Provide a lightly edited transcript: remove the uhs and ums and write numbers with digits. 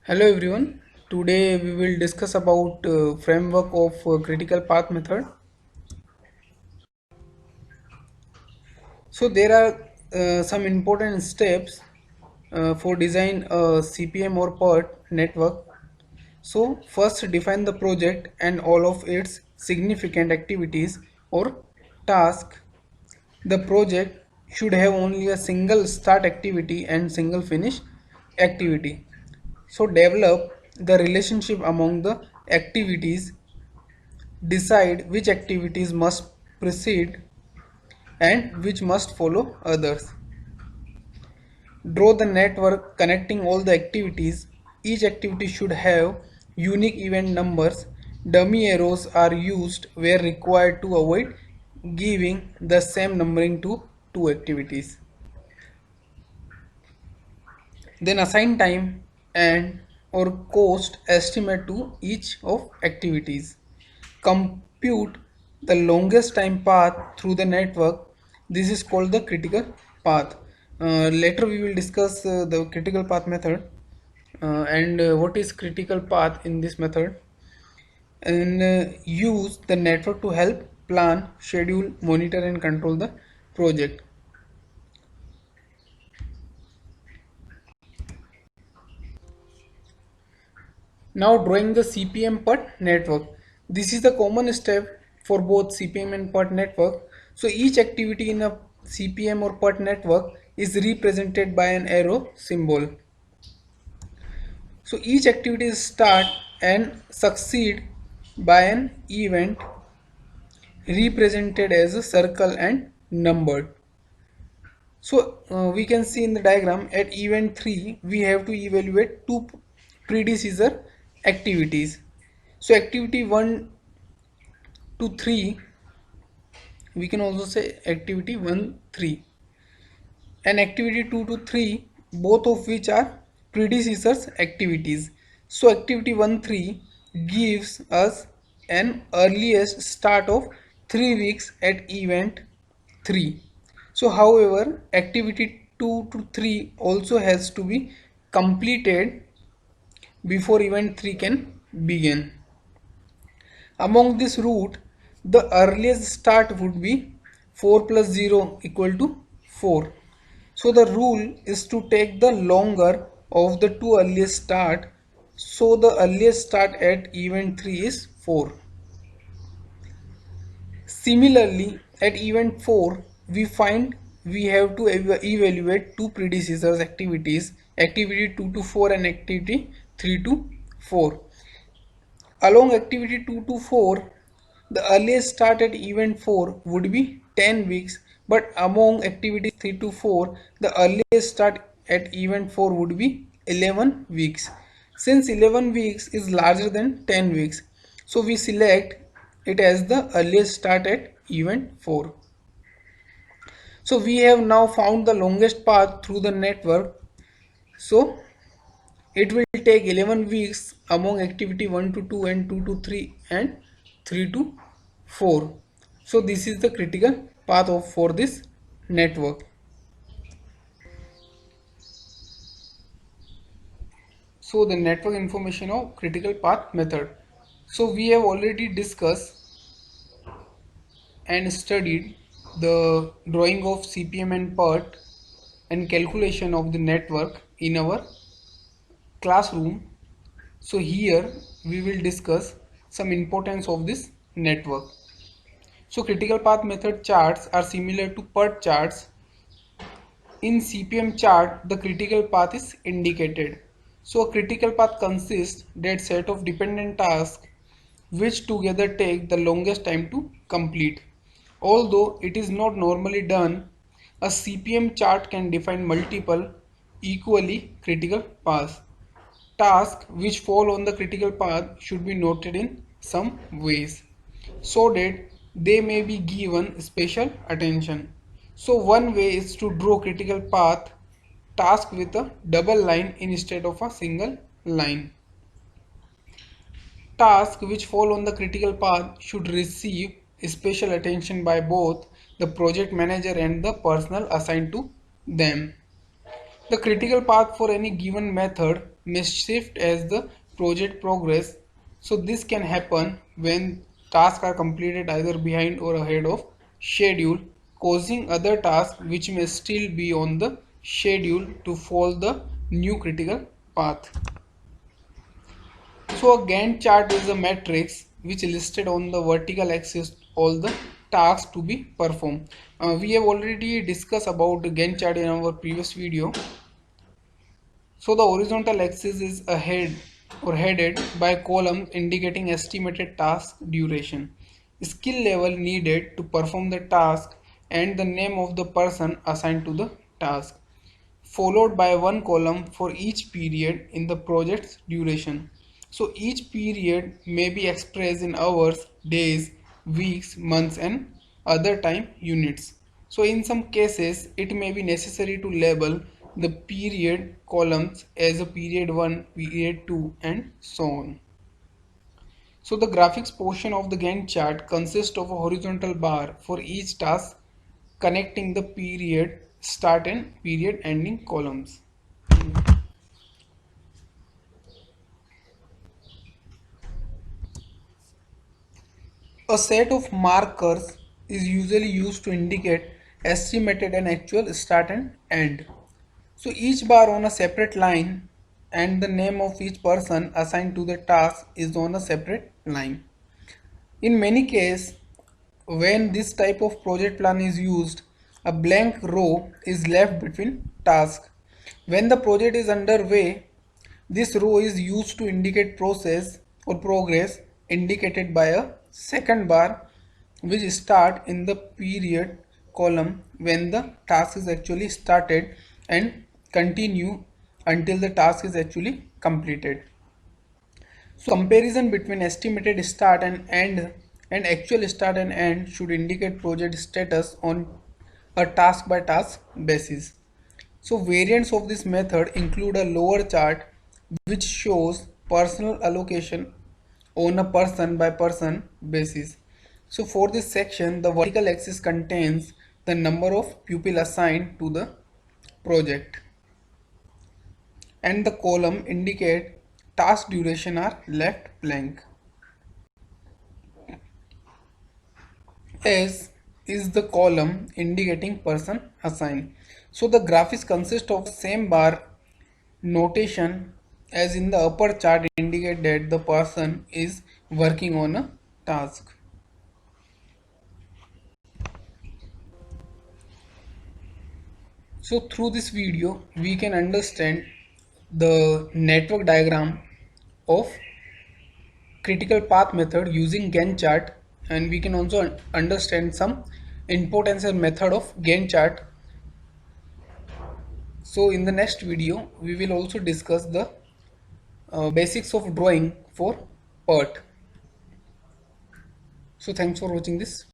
Hello everyone. Today we will discuss about framework of critical path method. So there are some important steps for design a CPM or PERT network. So first define the project and all of its significant activities or task. The project should have only a single start activity and single finish activity. So develop the relationship among the activities, decide which activities must precede and which must follow others. Draw the network connecting all the activities. Each activity should have unique event numbers. Dummy arrows are used where required to avoid giving the same numbering to two activities. Then assign time and or cost estimate to each of activities. Compute the longest time path through the network. This is called the critical path. Later we will discuss the critical path method and what is critical path in this method, and use the network to help plan, schedule, monitor and control the project. Now drawing the CPM PERT network. This is the common step for both CPM and PERT network. So each activity in a CPM or PERT network is represented by an arrow symbol. So each activity is start and succeed by an event represented as a circle and numbered. So we can see in the diagram at event 3 we have to evaluate two predecessor activities. So activity 1 to 3, we can also say activity 1 3 and activity 2 to 3, both of which are predecessors activities. So activity 1 3 gives us an earliest start of 3 weeks at event 3. So however, activity 2 to 3 also has to be completed before event 3 can begin. Among this route, the earliest start would be 4 plus 0 equal to 4. So the rule is to take the longer of the two earliest start. So the earliest start at event 3 is 4. Similarly, at event 4, we find we have to evaluate two predecessors activities, activity 2 to 4 and activity 3 to 4. Along activity 2 to 4, the earliest start at event 4 would be 10 weeks, but among activities 3 to 4, the earliest start at event 4 would be 11 weeks. Since 11 weeks is larger than 10 weeks, so we select it as the earliest start at event 4. So we have now found the longest path through the network. So it will take 11 weeks among activity 1 to 2 and 2 to 3 and 3 to 4. So this is the critical path of for this network. So the network information of critical path method. So we have already discussed and studied the drawing of CPM and PERT and calculation of the network in our classroom. So here we will discuss some importance of this network. So critical path method charts are similar to PERT charts. In CPM chart, the critical path is indicated. So a critical path consists that set of dependent tasks which together take the longest time to complete. Although it is not normally done, a CPM chart can define multiple equally critical paths. Tasks which fall on the critical path should be noted in some ways so that they may be given special attention. So one way is to draw critical path task with a double line instead of a single line. Tasks which fall on the critical path should receive special attention by both the project manager and the personnel assigned to them. The critical path for any given method may shift as the project progress. So this can happen when tasks are completed either behind or ahead of schedule, causing other tasks which may still be on the schedule to follow the new critical path. So a Gantt chart is a matrix which listed on the vertical axis all the tasks to be performed. We have already discussed about the Gantt chart in our previous video. So the horizontal axis is ahead or headed by columns indicating estimated task duration, skill level needed to perform the task, and the name of the person assigned to the task, followed by one column for each period in the project's duration. So each period may be expressed in hours, days, weeks, months, and other time units. So in some cases, it may be necessary to label the period columns as a period 1, period 2, and so on. So the graphics portion of the Gantt chart consists of a horizontal bar for each task connecting the period start and period ending columns. A set of markers is usually used to indicate estimated and actual start and end. So each bar on a separate line and the name of each person assigned to the task is on a separate line. In many cases, when this type of project plan is used, a blank row is left between tasks. When the project is underway, this row is used to indicate process or progress indicated by a second bar which start in the period column when the task is actually started and continue until the task is actually completed. So comparison between estimated start and end and actual start and end should indicate project status on a task by task basis. So variants of this method include a lower chart which shows personal allocation on a person by person basis. So for this section, the vertical axis contains the number of pupils assigned to the project and the column indicate task duration are left blank. S is the column indicating person assigned. So the graphics consist of same bar notation as in the upper chart indicate that the person is working on a task. So through this video we can understand the network diagram of critical path method using Gantt chart, and we can also understand some importance and method of Gantt chart. So in the next video we will also discuss the basics of drawing for PERT. So thanks for watching this.